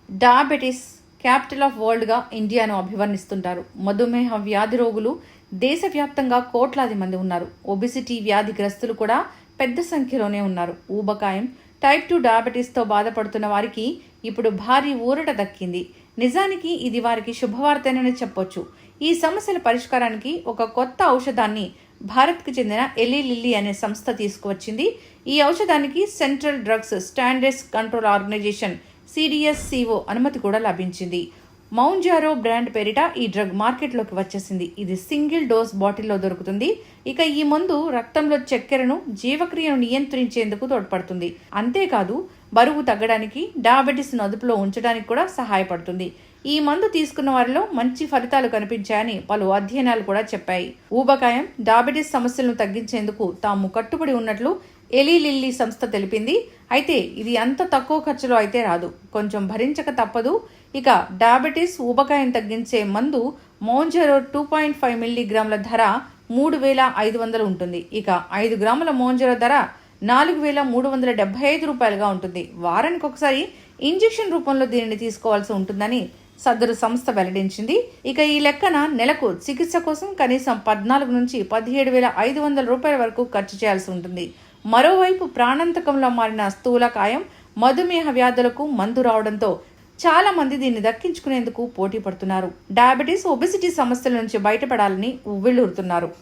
Diabetes capital of వరల్డ్గా ఇండియాను అభివర్ణిస్తుంటారు. మధుమేహ వ్యాధి రోగులు దేశవ్యాప్తంగా కోట్లాది మంది ఉన్నారు. ఒబిసిటీ వ్యాధిగ్రస్తులు కూడా పెద్ద సంఖ్యలోనే ఉన్నారు. ఊబకాయం, టైప్ 2 డయాబెటీస్తో బాధపడుతున్న వారికి ఇప్పుడు భారీ ఊరట దక్కింది. నిజానికి ఇది వారికి శుభవార్తేనని చెప్పొచ్చు. ఈ సమస్యల పరిష్కారానికి ఒక కొత్త ఔషధాన్ని భారత్కు చెందిన ఎలీ లిల్లీ అనే సంస్థ తీసుకువచ్చింది. ఈ ఔషధానికి central drugs standards control organisation CDSCO అనుమతి కూడా లభించింది. మౌంజారో బ్రాండ్ పేరిట ఈ డ్రగ్ మార్కెట్లోకి వచ్చేసింది. ఇది సింగిల్ డోస్ బాటిల్లో దొరుకుతుంది. ఇక ఈ మందు రక్తంలో చక్కెరను, జీవక్రియను నియంత్రించేందుకు తోడ్పడుతుంది. అంతేకాదు బరువు తగ్గడానికి, డయాబెటీస్ను అదుపులో ఉంచడానికి కూడా సహాయపడుతుంది. ఈ మందు తీసుకున్న వారిలో మంచి ఫలితాలు కనిపించాయని పలు అధ్యయనాలు కూడా చెప్పాయి. ఊబకాయం, డయాబెటీస్ సమస్యలను తగ్గించేందుకు తాము కట్టుబడి ఉన్నట్లు ఎలీ లిల్లీ సంస్థ తెలిపింది. అయితే ఇది అంత తక్కువ ఖర్చులో అయితే రాదు, కొంచెం భరించక తప్పదు. ఇక డయాబెటీస్, ఊబకాయం తగ్గించే మందు మౌంజరో 2.5 మిల్లీగ్రాముల ధర 3,500 ఉంటుంది. ఇక 5 గ్రాముల మౌంజరో ధర 4,375 రూపాయలుగా ఉంటుంది. వారానికి ఒకసారి ఇంజెక్షన్ రూపంలో దీనిని తీసుకోవాల్సి ఉంటుందని సదరు సంస్థ వెల్లడించింది. ఇక ఈ లెక్కన నెలకు చికిత్స కోసం కనీసం 14 నుంచి 17,500 రూపాయల వరకు ఖర్చు చేయాల్సి ఉంటుంది. మరోవైపు ప్రాణాంతకంలో మారిన స్థూలకాయం, మధుమేహ వ్యాధులకు మందు రావడంతో చాలా మంది దీన్ని దక్కించుకునేందుకు పోటీ పడుతున్నారు. డయాబెటీస్, ఒబెసిటీ సమస్యల నుంచి బయటపడాలని ఉవ్విళ్లూరుతున్నారు.